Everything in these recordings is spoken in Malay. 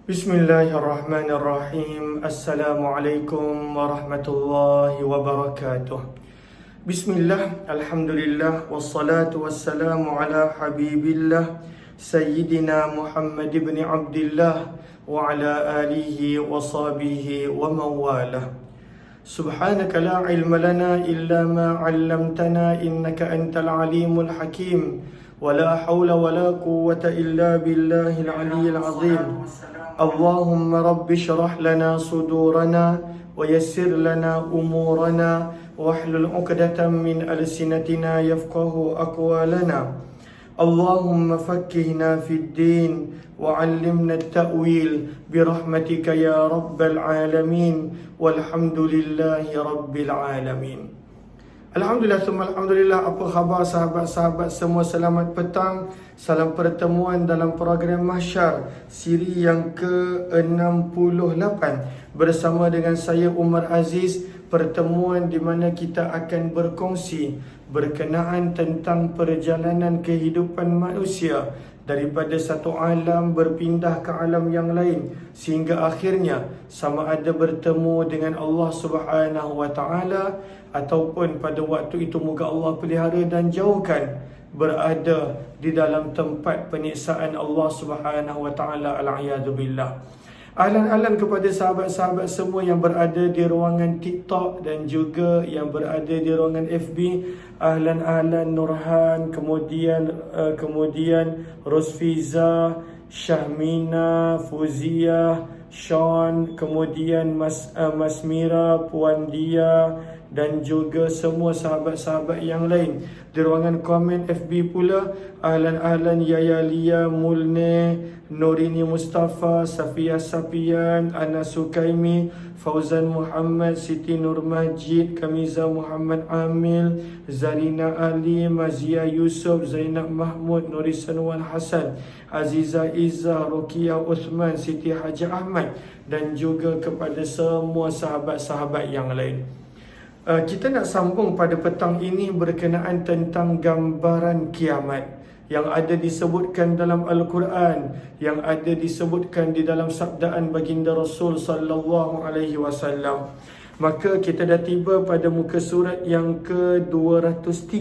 Bismillahirrahmanirrahim. Assalamualaikum warahmatullahi wabarakatuh. Bismillah, alhamdulillah, wassalatu wassalamu ala habibillah Sayyidina Muhammad ibn Abdillah wa ala alihi wa sahbihi wa mawalah. Subhanaka la ilma lana illa ma 'allamtana innaka antal alimul hakim. ولا حول ولا قوة إلا بالله العلي العظيم. اللهم رب اشرح لنا صدورنا ويسر لنا أمورنا واحلل عقدة من ألسنتنا يفقه أقوالنا. اللهم فقهنا في الدين وعلمنا التأويل برحمتك يا رب العالمين والحمد لله رب العالمين. Alhamdulillah, alhamdulillah. Apa khabar sahabat-sahabat semua? Selamat petang. Salam pertemuan dalam program Mahsyar siri yang ke-68 bersama dengan saya Umar Aziz. Pertemuan di mana kita akan berkongsi berkenaan tentang perjalanan kehidupan manusia daripada satu alam berpindah ke alam yang lain sehingga akhirnya sama ada bertemu dengan Allah Subhanahu wa taala ataupun pada waktu itu moga Allah pelihara dan jauhkan berada di dalam tempat penyiksaan Allah Subhanahu wa taala. Al-a'yadu billah. Ahlan-ahlan kepada sahabat-sahabat semua yang berada di ruangan TikTok dan juga yang berada di ruangan FB. Ahlan-ahlan Nurhan, kemudian Rosfiza, Syahmina, Fuzia, Sean, kemudian Mas Mira, Puan Dia dan juga semua sahabat-sahabat yang lain. Di ruangan komen FB pula, ahlan-ahlan Yaya Lia, Mulne, Nurini Mustafa, Safia Sapian, Ana Sukaimi, Fauzan Muhammad, Siti Nur Majid, Kamiza Muhammad Amil, Zarina Ali, Mazia Yusuf, Zainab Mahmud, Nurisan Wan Hasan, Aziza Izzah, Ruqiyah Uthman, Siti Haji Ahmad dan juga kepada semua sahabat-sahabat yang lain. Kita nak sambung pada petang ini berkenaan tentang gambaran kiamat yang ada disebutkan dalam Al-Quran, yang ada disebutkan di dalam sabdaan baginda Rasul sallallahu alaihi wasallam. Maka kita dah tiba pada muka surat yang ke-203.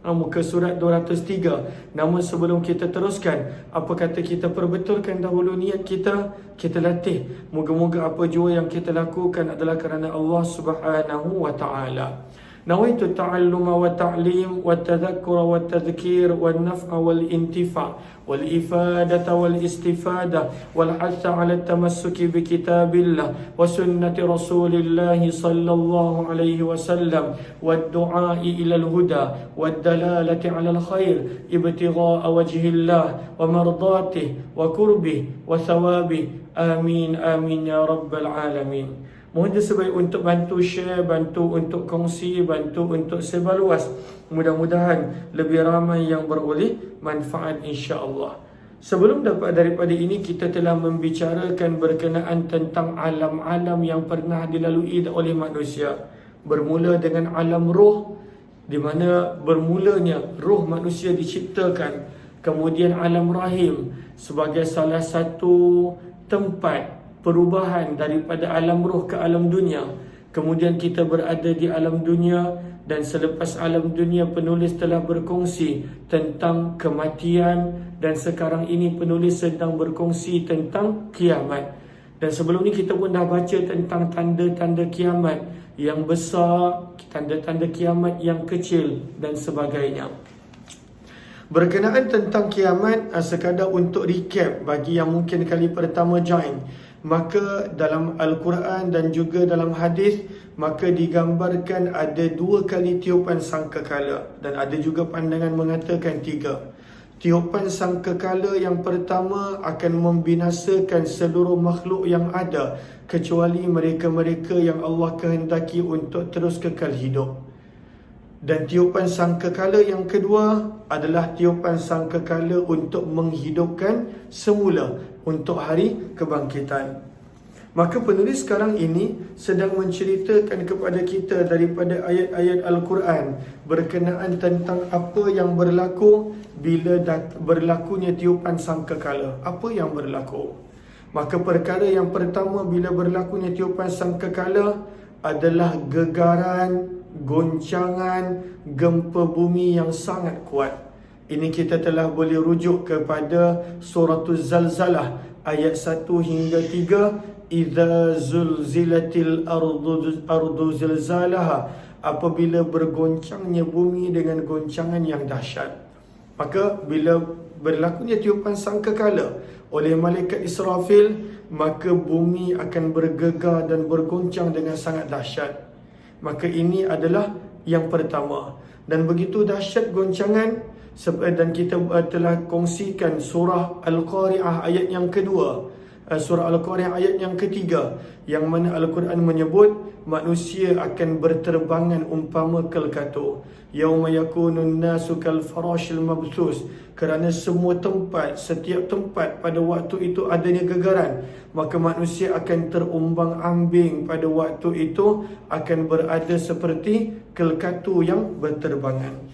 Muka surat 203. Namun sebelum kita teruskan, apa kata kita perbetulkan dahulu niat kita, kita latih. Moga-moga apa jua yang kita lakukan adalah kerana Allah Subhanahu wa taala. Nawaitu ta'alluma wa ta'lim wa tadhakkura wa tadhkir wa naf'a wal intifa' wal ifadata wal istifada wal hatha 'ala tamassuki bi kitabillah wa sunnati rasulillah sallallahu alaihi wasallam wad du'a'i ila al huda wad dalalati 'ala al khair ibtigha'a wajhillah wa mardatihi wa qurbih wa thawabihi. Amin amin ya rabbal alamin. Mohon sebaik untuk bantu share, bantu untuk kongsi, bantu untuk sebar luas. Mudah-mudahan lebih ramai yang beroleh manfaat insya-Allah. Sebelum dapat daripada ini, kita telah membicarakan berkenaan tentang alam-alam yang pernah dilalui oleh manusia. Bermula dengan alam roh, di mana bermulanya roh manusia diciptakan. Kemudian alam rahim sebagai salah satu tempat perubahan daripada alam roh ke alam dunia. Kemudian kita berada di alam dunia, dan selepas alam dunia penulis telah berkongsi tentang kematian, dan sekarang ini penulis sedang berkongsi tentang kiamat. Dan sebelum ni kita pun dah baca tentang tanda-tanda kiamat yang besar, tanda-tanda kiamat yang kecil dan sebagainya. Berkenaan tentang kiamat, sekadar untuk recap bagi yang mungkin kali pertama join, maka dalam Al-Quran dan juga dalam hadis, maka digambarkan ada 2 kali tiupan sangkakala, dan ada juga pandangan mengatakan 3. Tiupan sangkakala yang pertama akan membinasakan seluruh makhluk yang ada kecuali mereka-mereka yang Allah kehendaki untuk terus kekal hidup. Dan tiupan sangkakala yang kedua adalah tiupan sangkakala untuk menghidupkan semula untuk hari kebangkitan. Maka penulis sekarang ini sedang menceritakan kepada kita daripada ayat-ayat Al-Quran berkenaan tentang apa yang berlaku bila berlakunya tiupan sangkakala. Apa yang berlaku? Maka perkara yang pertama bila berlakunya tiupan sangkakala adalah gegaran, goncangan, gempa bumi yang sangat kuat. Ini kita telah boleh rujuk kepada suratul Zalzalah ayat 1 hingga 3. Idza zulzilatil ardu zilzalaha, apabila bergoncangnya bumi dengan goncangan yang dahsyat. Maka bila berlakunya tiupan sangkakala oleh malaikat Israfil, maka bumi akan bergegar dan bergoncang dengan sangat dahsyat. Maka ini adalah yang pertama. Dan begitu dahsyat goncangan, dan kita telah kongsikan surah Al-Qari'ah ayat yang kedua, surah Al-Qari'ah ayat yang ketiga, yang mana Al-Quran menyebut manusia akan berterbangan umpama kelkatu. Yauma yakunun nasu kal farashil mabthus, kerana semua tempat, setiap tempat pada waktu itu adanya gegaran, maka manusia akan terumbang-ambing pada waktu itu, akan berada seperti kelkatu yang berterbangan.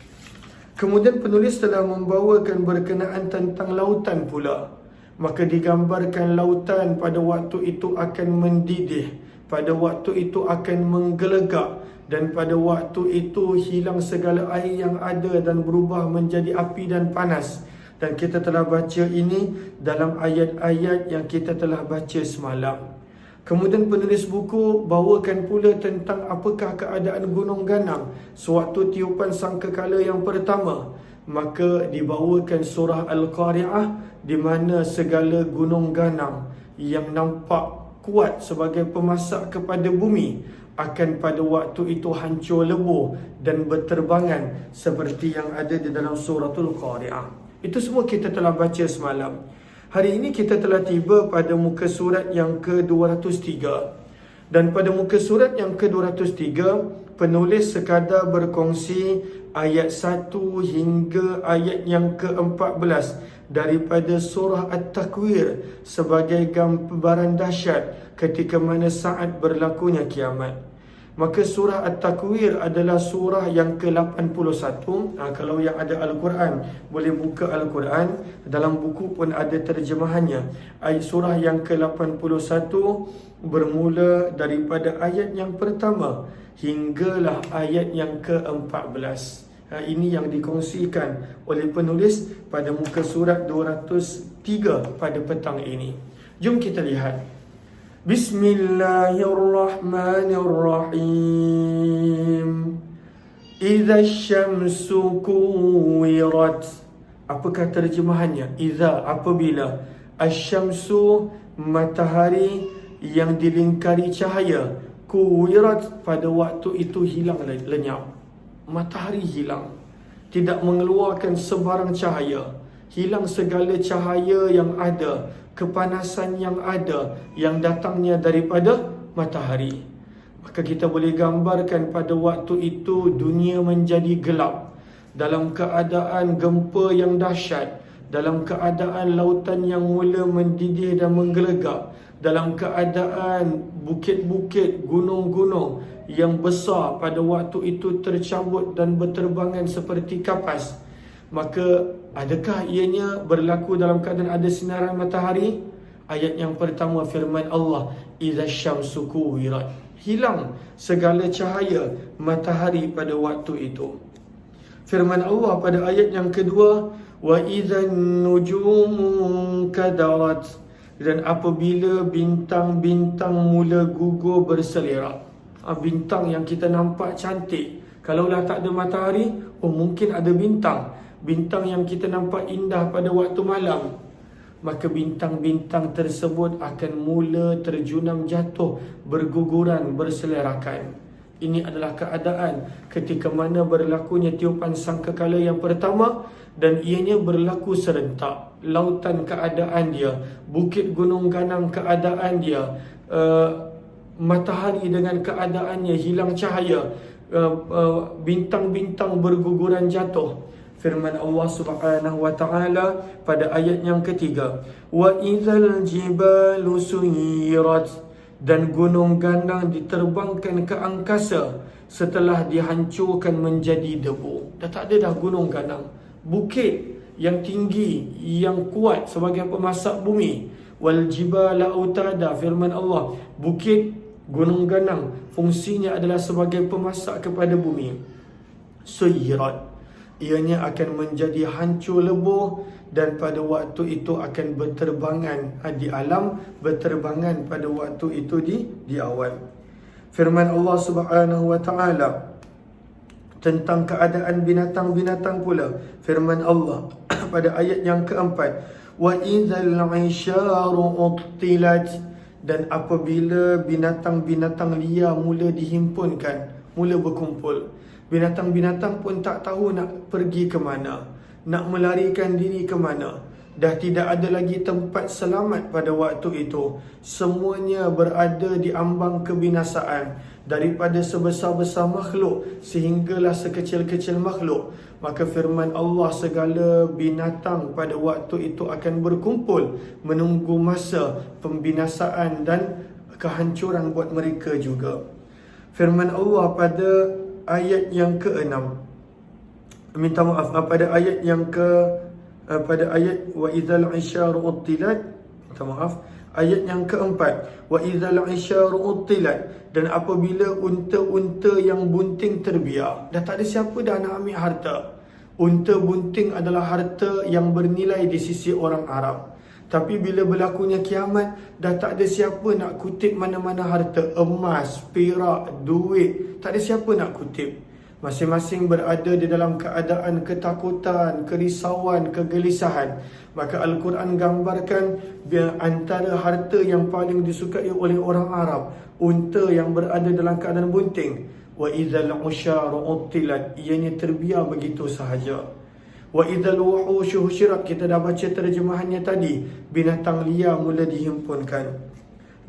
Kemudian penulis telah membawakan berkenaan tentang lautan pula. Maka digambarkan lautan pada waktu itu akan mendidih, pada waktu itu akan menggelegak, dan pada waktu itu hilang segala air yang ada dan berubah menjadi api dan panas. Dan kita telah baca ini dalam ayat-ayat yang kita telah baca semalam. Kemudian penulis buku bawakan pula tentang apakah keadaan gunung ganang sewaktu tiupan sangkakala yang pertama. Maka dibawakan surah Al-Qari'ah, di mana segala gunung ganang yang nampak kuat sebagai pemasak kepada bumi akan pada waktu itu hancur lebur dan berterbangan seperti yang ada di dalam suratul Qari'ah. Itu semua kita telah baca semalam. Hari ini kita telah tiba pada muka surat yang ke-203. Dan pada muka surat yang ke-203, penulis sekadar berkongsi ayat 1 hingga ayat yang ke-14 daripada surah At-Takwir sebagai gambaran dahsyat ketika mana saat berlakunya kiamat. Maka surah At-Takwir adalah surah yang ke-81. Kalau yang ada Al-Quran, boleh buka Al-Quran. Dalam buku pun ada terjemahannya. Ayat surah yang ke-81 bermula daripada ayat yang pertama hinggalah ayat yang ke-14. Ini yang dikongsikan oleh penulis pada muka surat 203 pada petang ini. Jom kita lihat. Bismillahirrahmanirrahim. Idza syamsu kuwirat. Apakah terjemahannya? Idza, apabila. Asyamsu, matahari yang dilingkari cahaya. Kuwirat, pada waktu itu hilang lenyap. Matahari hilang, tidak mengeluarkan sebarang cahaya. Hilang segala cahaya yang ada, kepanasan yang ada, yang datangnya daripada matahari. Maka kita boleh gambarkan pada waktu itu dunia menjadi gelap, dalam keadaan gempa yang dahsyat, dalam keadaan lautan yang mula mendidih dan menggelegak, dalam keadaan bukit-bukit, gunung-gunung yang besar pada waktu itu tercabut dan berterbangan seperti kapas. Maka adakah ianya berlaku dalam keadaan ada sinaran matahari? Ayat yang pertama firman Allah, idza syamsu kuwirat. Hilang segala cahaya matahari pada waktu itu. Firman Allah pada ayat yang kedua, wa idzan nujumu kadarat. Dan apabila bintang-bintang mula gugur berselerak. Bintang yang kita nampak cantik, kalaulah tak ada matahari, mungkin ada bintang. Bintang yang kita nampak indah pada waktu malam, maka bintang-bintang tersebut akan mula terjunam jatuh, berguguran, berselerakan. Ini adalah keadaan ketika mana berlakunya tiupan sangkakala yang pertama, dan ianya berlaku serentak. Lautan keadaan dia, bukit gunung ganang keadaan dia, matahari dengan keadaannya hilang cahaya, bintang-bintang berguguran jatuh. Firman Allah Subhanahu wa taala pada ayat yang ketiga, wa idzal jibalu suyirat. Dan gunung ganang diterbangkan ke angkasa setelah dihancurkan menjadi debu. Dah tak ada dah gunung ganang. Bukit yang tinggi, yang kuat sebagai pemasak bumi, wal jibala autada, firman Allah, bukit, gunung ganang fungsinya adalah sebagai pemasak kepada bumi. Suyirat, ianya akan menjadi hancur lebur, dan pada waktu itu akan berterbangan di alam, berterbangan pada waktu itu di awan. Firman Allah Subhanahu wa taala tentang keadaan binatang-binatang pula. Firman Allah pada ayat yang keempat, wa idzal 'isyaru uttilat, dan apabila binatang-binatang liar mula dihimpunkan, mula berkumpul, binatang-binatang pun tak tahu nak pergi ke mana, nak melarikan diri ke mana. Dah tidak ada lagi tempat selamat pada waktu itu. Semuanya berada di ambang kebinasaan, daripada sebesar-besar makhluk sehinggalah sekecil-kecil makhluk. Maka firman Allah, segala binatang pada waktu itu akan berkumpul menunggu masa pembinasaan dan kehancuran buat mereka juga. Firman Allah pada ayat yang ke-6, pada ayat yang pada ayat wa idzal 'isyaru uttilat, ayat yang keempat, wa idzal 'isyaru uttilat, dan apabila unta-unta yang bunting terbiar. Dah tak ada siapa dah nak ambil harta. Unta bunting adalah harta yang bernilai di sisi orang Arab. Tapi bila berlakunya kiamat, dah tak ada siapa nak kutip mana-mana harta, emas, perak, duit, tak ada siapa nak kutip. Masing-masing berada di dalam keadaan ketakutan, kerisauan, kegelisahan. Maka Al-Quran gambarkan antara harta yang paling disukai oleh orang Arab, unta yang berada dalam keadaan bunting. Wa idzal 'isyaru uttilat, ianya terbiar begitu sahaja. Wa idzal wuhushu husyirat, kita dah baca terjemahannya tadi, binatang liar mula dihimpunkan.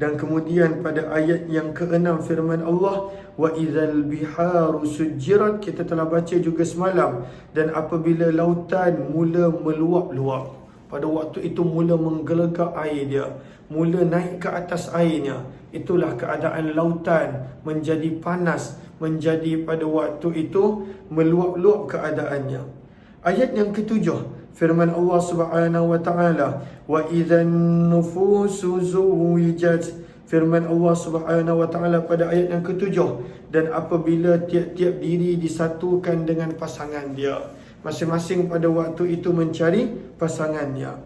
Dan kemudian pada ayat yang ke-6 firman Allah, wa idzal biharu sujjirat, kita telah baca juga semalam. Dan apabila lautan mula meluap-luap, pada waktu itu mula menggelegak air dia, mula naik ke atas airnya, itulah keadaan lautan menjadi panas, menjadi pada waktu itu meluap-luap keadaannya. Ayat yang ke-7 firman Allah Subhanahu wa taala, wa idzan nufusu zuwijat, firman Allah Subhanahu wa taala pada ayat yang ke-7, dan apabila tiap-tiap diri disatukan dengan pasangan dia, masing-masing pada waktu itu mencari pasangannya.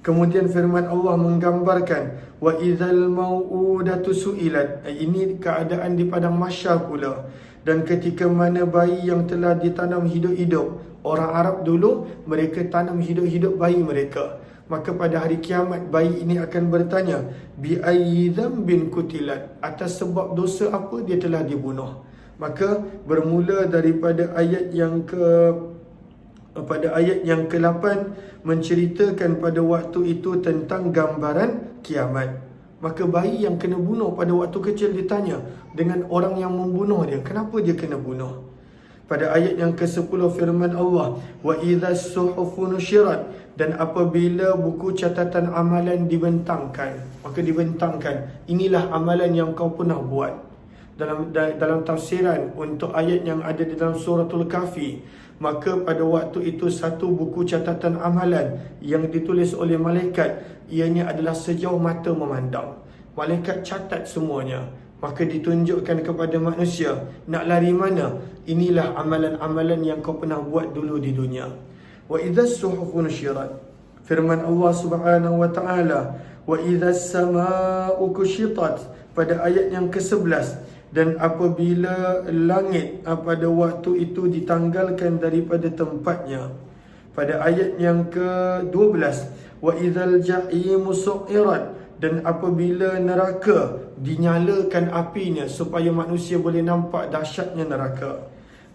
Kemudian firman Allah menggambarkan wa idzal mau'udatu su'ilat, ini keadaan di padang mahsyar pula. Dan ketika mana bayi yang telah ditanam hidup-hidup, orang Arab dulu mereka tanam hidup-hidup bayi mereka, maka pada hari kiamat bayi ini akan bertanya, bi ayyi dzambin kutilat, atas sebab dosa apa dia telah dibunuh. Maka bermula daripada ayat yang ke-8 menceritakan pada waktu itu tentang gambaran kiamat. Maka bayi yang kena bunuh pada waktu kecil ditanya dengan orang yang membunuh dia, kenapa dia kena bunuh? Pada ayat yang ke-10 firman Allah, wa idzas suhufu nusyirat, dan apabila buku catatan amalan dibentangkan, maka dibentangkan, inilah amalan yang kau pernah buat. Dalam tafsiran untuk ayat yang ada di dalam suratul Kahfi, maka pada waktu itu satu buku catatan amalan yang ditulis oleh malaikat, ianya adalah sejauh mata memandang. Malaikat catat semuanya. Maka ditunjukkan kepada manusia, nak lari mana? Inilah amalan-amalan yang kau pernah buat dulu di dunia. Wa idzas suhufu nusyirat, firman Allah Subhanahu wa taala, wa idzas samaa'u kushitat, pada ayat yang ke-11, dan apabila langit pada waktu itu ditanggalkan daripada tempatnya. Pada ayat yang ke-12, wa idzal jahimu su'irat, dan apabila neraka dinyalakan apinya supaya manusia boleh nampak dahsyatnya neraka.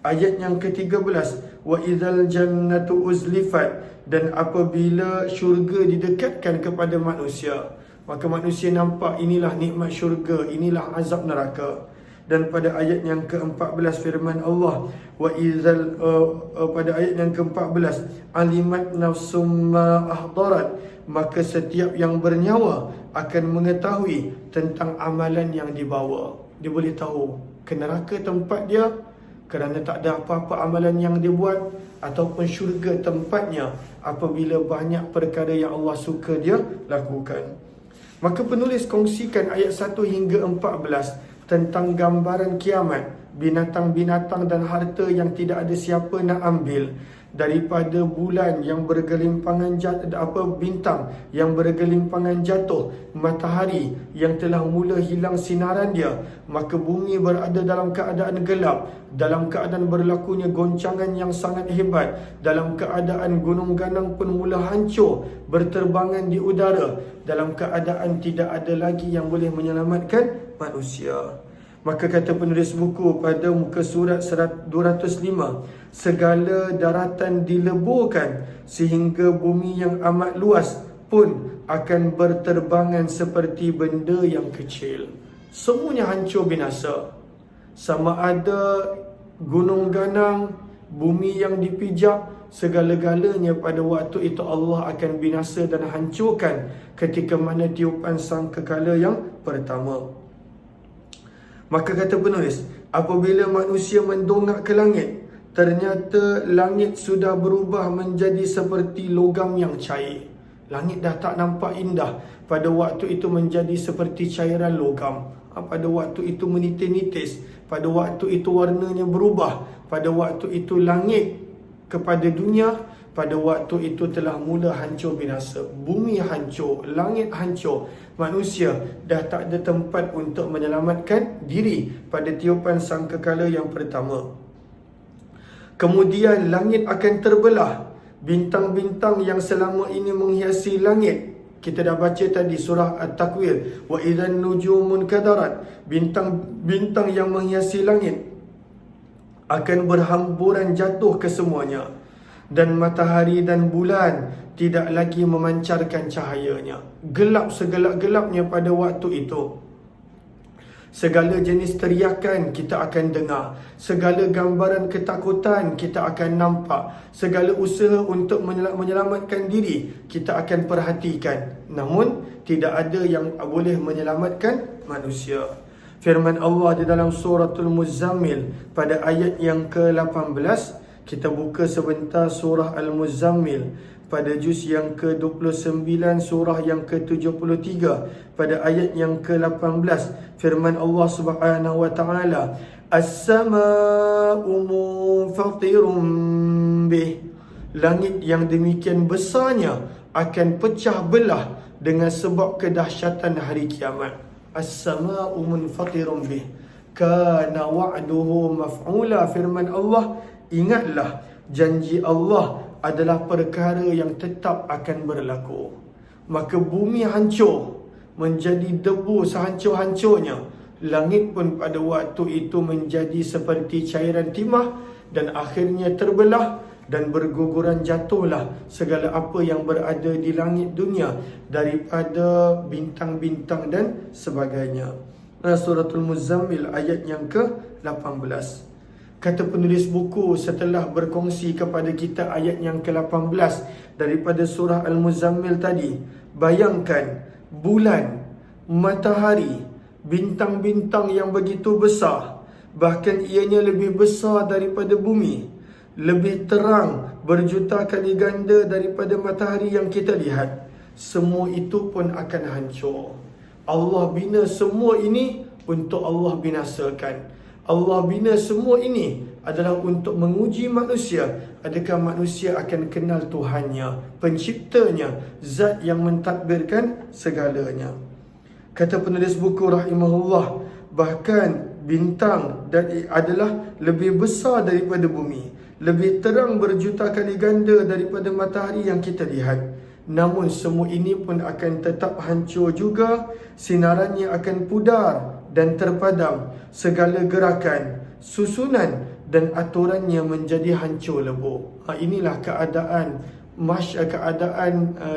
Ayat yang ke-13, wa idzal jannatu uzlifat, dan apabila syurga didekatkan kepada manusia, maka manusia nampak inilah nikmat syurga, inilah azab neraka. Dan pada ayat yang ke-14 firman Allah, wa idzal pada ayat yang ke-14, alimat nafsum ma ahdarat, maka setiap yang bernyawa akan mengetahui tentang amalan yang dibawa. Dia boleh tahu ke neraka tempat dia kerana tak ada apa-apa amalan yang dia buat, ataupun syurga tempatnya apabila banyak perkara yang Allah suka dia lakukan. Maka penulis kongsikan ayat 1 hingga 14 tentang gambaran kiamat, binatang-binatang dan harta yang tidak ada siapa nak ambil, daripada bulan yang bergelimpangan bintang yang bergelimpangan jatuh, matahari yang telah mula hilang sinaran dia, maka bumi berada dalam keadaan gelap, dalam keadaan berlakunya goncangan yang sangat hebat, dalam keadaan gunung ganang pun mula hancur, berterbangan di udara, dalam keadaan tidak ada lagi yang boleh menyelamatkan manusia. Maka kata penulis buku pada muka surat 205, segala daratan dileburkan sehingga bumi yang amat luas pun akan berterbangan seperti benda yang kecil. Semuanya hancur binasa. Sama ada gunung ganang, bumi yang dipijak, segala-galanya pada waktu itu Allah akan binasa dan hancurkan ketika mana tiupan sangkakala yang pertama. Maka kata penulis, apabila manusia mendongak ke langit, ternyata langit sudah berubah menjadi seperti logam yang cair. Langit dah tak nampak indah. Pada waktu itu menjadi seperti cairan logam. Pada waktu itu menitis-nitis. Pada waktu itu warnanya berubah. Pada waktu itu langit kepada dunia, pada waktu itu telah mula hancur binasa. Bumi hancur, langit hancur. Manusia dah tak ada tempat untuk menyelamatkan diri pada tiupan sangkakala yang pertama. Kemudian langit akan terbelah. Bintang-bintang yang selama ini menghiasi langit, kita dah baca tadi surah At-Takwir, wa idzan nujumun kadarat, bintang-bintang yang menghiasi langit akan berhamburan jatuh ke semuanya, dan matahari dan bulan tidak lagi memancarkan cahayanya. Gelap segelap-gelapnya pada waktu itu. Segala jenis teriakan kita akan dengar, segala gambaran ketakutan kita akan nampak, segala usaha untuk menyelamatkan diri kita akan perhatikan. Namun tidak ada yang boleh menyelamatkan manusia. Firman Allah di dalam suratul Muzammil pada ayat yang ke-18. Kita buka sebentar surah Al-Muzammil pada juz yang ke-29, surah yang ke-73, pada ayat yang ke-18. Firman Allah Subhanahu wa taala, "As-samaa'u munfatirun bih." Langit yang demikian besarnya akan pecah belah dengan sebab kedahsyatan hari kiamat. As-samaa'u munfatirun bih. Kana wa'duhu maf'ula. Firman Allah, ingatlah, janji Allah adalah perkara yang tetap akan berlaku. Maka bumi hancur menjadi debu sehancur-hancurnya. Langit pun pada waktu itu menjadi seperti cairan timah dan akhirnya terbelah dan berguguran jatuhlah segala apa yang berada di langit dunia daripada bintang-bintang dan sebagainya. Suratul Muzammil ayat yang ke-18. Kata penulis buku setelah berkongsi kepada kita ayat yang ke-18 daripada surah Al-Muzammil tadi, bayangkan bulan, matahari, bintang-bintang yang begitu besar, bahkan ianya lebih besar daripada bumi, lebih terang berjuta kali ganda daripada matahari yang kita lihat. Semua itu pun akan hancur. Allah bina semua ini untuk Allah binasakan. Allah bina semua ini adalah untuk menguji manusia. Adakah manusia akan kenal Tuhannya, penciptanya, zat yang mentadbirkan segalanya. Kata penulis buku rahimahullah, bahkan bintang adalah lebih besar daripada bumi, lebih terang berjuta kali ganda daripada matahari yang kita lihat. Namun semua ini pun akan tetap hancur juga. Sinarannya akan pudar dan terpadam. Segala gerakan, susunan dan aturannya menjadi hancur lebur. Inilah keadaan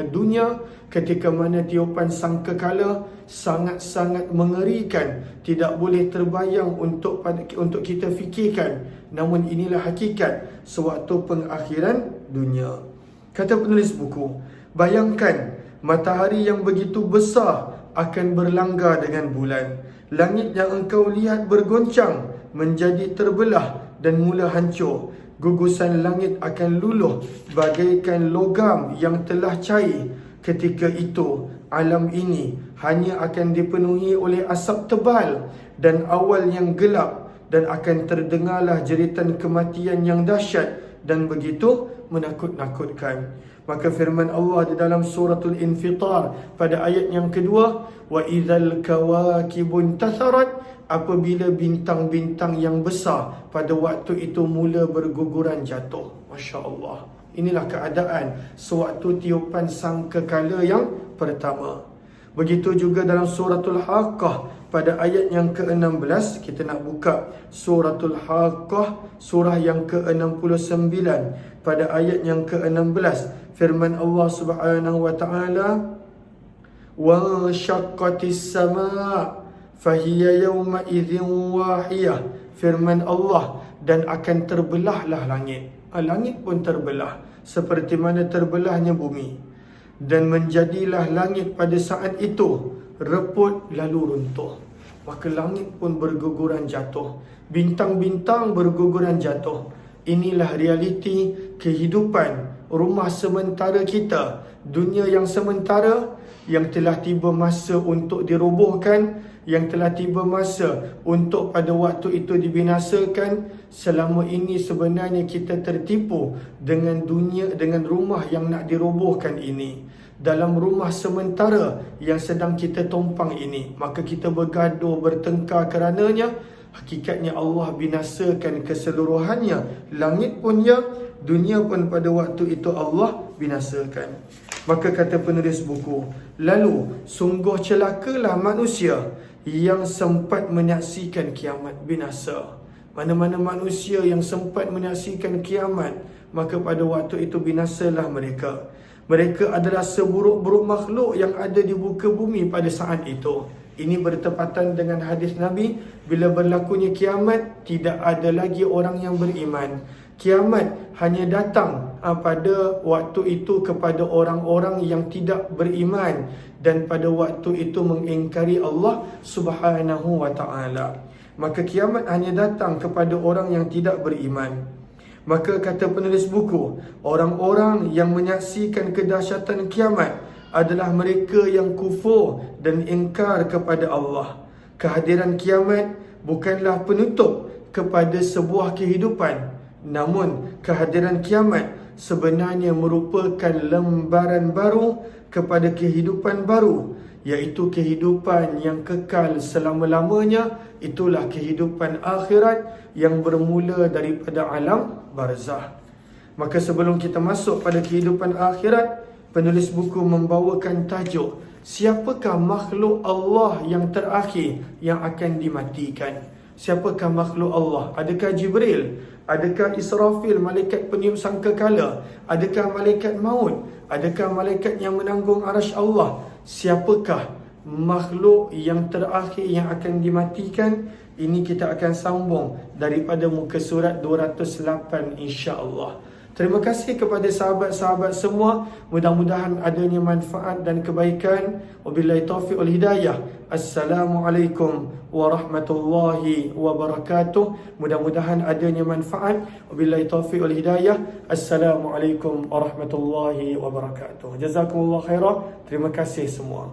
dunia ketika mana tiupan sangkakala sangat-sangat mengerikan, tidak boleh terbayang untuk kita fikirkan. Namun inilah hakikat sewaktu pengakhiran dunia. Kata penulis buku, bayangkan matahari yang begitu besar akan berlanggar dengan bulan. Langit yang engkau lihat bergoncang menjadi terbelah dan mula hancur. Gugusan langit akan luluh bagaikan logam yang telah cair. Ketika itu alam ini hanya akan dipenuhi oleh asap tebal dan awan yang gelap, dan akan terdengarlah jeritan kematian yang dahsyat dan begitu menakut-nakutkan. Maka firman Allah di dalam suratul Infitar pada ayat yang kedua, wa idzal kawakibun tatharat, apabila bintang-bintang yang besar pada waktu itu mula berguguran jatuh. Masya Allah. Inilah keadaan sewaktu tiupan sangkakala yang pertama. Begitu juga dalam suratul Haqqah pada ayat yang ke-16. Kita nak buka suratul Haqqah, surah yang ke-69 pada ayat yang ke-16. Firman Allah Subhanahu wa taala, wa syaqqatis sama' fahiya yawma idzin wahiyah. Firman Allah, dan akan terbelahlah langit. Langit pun terbelah seperti mana terbelahnya bumi, dan menjadilah langit pada saat itu reput lalu runtuh. Maka langit pun berguguran jatuh, bintang-bintang berguguran jatuh. Inilah realiti kehidupan rumah sementara kita, dunia yang sementara, yang telah tiba masa untuk dirobohkan, yang telah tiba masa untuk pada waktu itu dibinasakan. Selama ini sebenarnya kita tertipu dengan dunia, dengan rumah yang nak dirobohkan ini. Dalam rumah sementara yang sedang kita tumpang ini, maka kita bergaduh, bertengkar kerananya. Hakikatnya Allah binasakan keseluruhannya. Langit pun ya, dunia pun pada waktu itu Allah binasakan. Maka kata penulis buku, lalu sungguh celakalah manusia yang sempat menyaksikan kiamat binasa. Mana-mana manusia yang sempat menyaksikan kiamat, maka pada waktu itu binasalah mereka. Mereka adalah seburuk-buruk makhluk yang ada di muka bumi pada saat itu. Ini bertepatan dengan hadis Nabi, bila berlakunya kiamat, tidak ada lagi orang yang beriman. Kiamat hanya datang pada waktu itu kepada orang-orang yang tidak beriman, dan pada waktu itu mengingkari Allah Subhanahu wa ta'ala. Maka kiamat hanya datang kepada orang yang tidak beriman. Maka kata penulis buku, orang-orang yang menyaksikan kedahsyatan kiamat adalah mereka yang kufur dan ingkar kepada Allah. Kehadiran kiamat bukanlah penutup kepada sebuah kehidupan, namun kehadiran kiamat sebenarnya merupakan lembaran baru kepada kehidupan baru, iaitu kehidupan yang kekal selama-lamanya. Itulah kehidupan akhirat yang bermula daripada alam barzah. Maka sebelum kita masuk pada kehidupan akhirat, penulis buku membawakan tajuk, siapakah makhluk Allah yang terakhir yang akan dimatikan? Siapakah makhluk Allah? Adakah Jibril? Adakah Israfil, malaikat peniup sangkakala? Adakah malaikat maut? Adakah malaikat yang menanggung arasy Allah? Siapakah makhluk yang terakhir yang akan dimatikan? Ini kita akan sambung daripada muka surat 208 insya-Allah. Terima kasih kepada sahabat-sahabat semua. Mudah-mudahan adanya manfaat dan kebaikan. Wabillahi taufiq wal hidayah. Assalamualaikum warahmatullahi wabarakatuh. Mudah-mudahan adanya manfaat. Wabillahi taufiq wal hidayah. Assalamualaikum warahmatullahi wabarakatuh. Jazakumullah khairan. Terima kasih semua.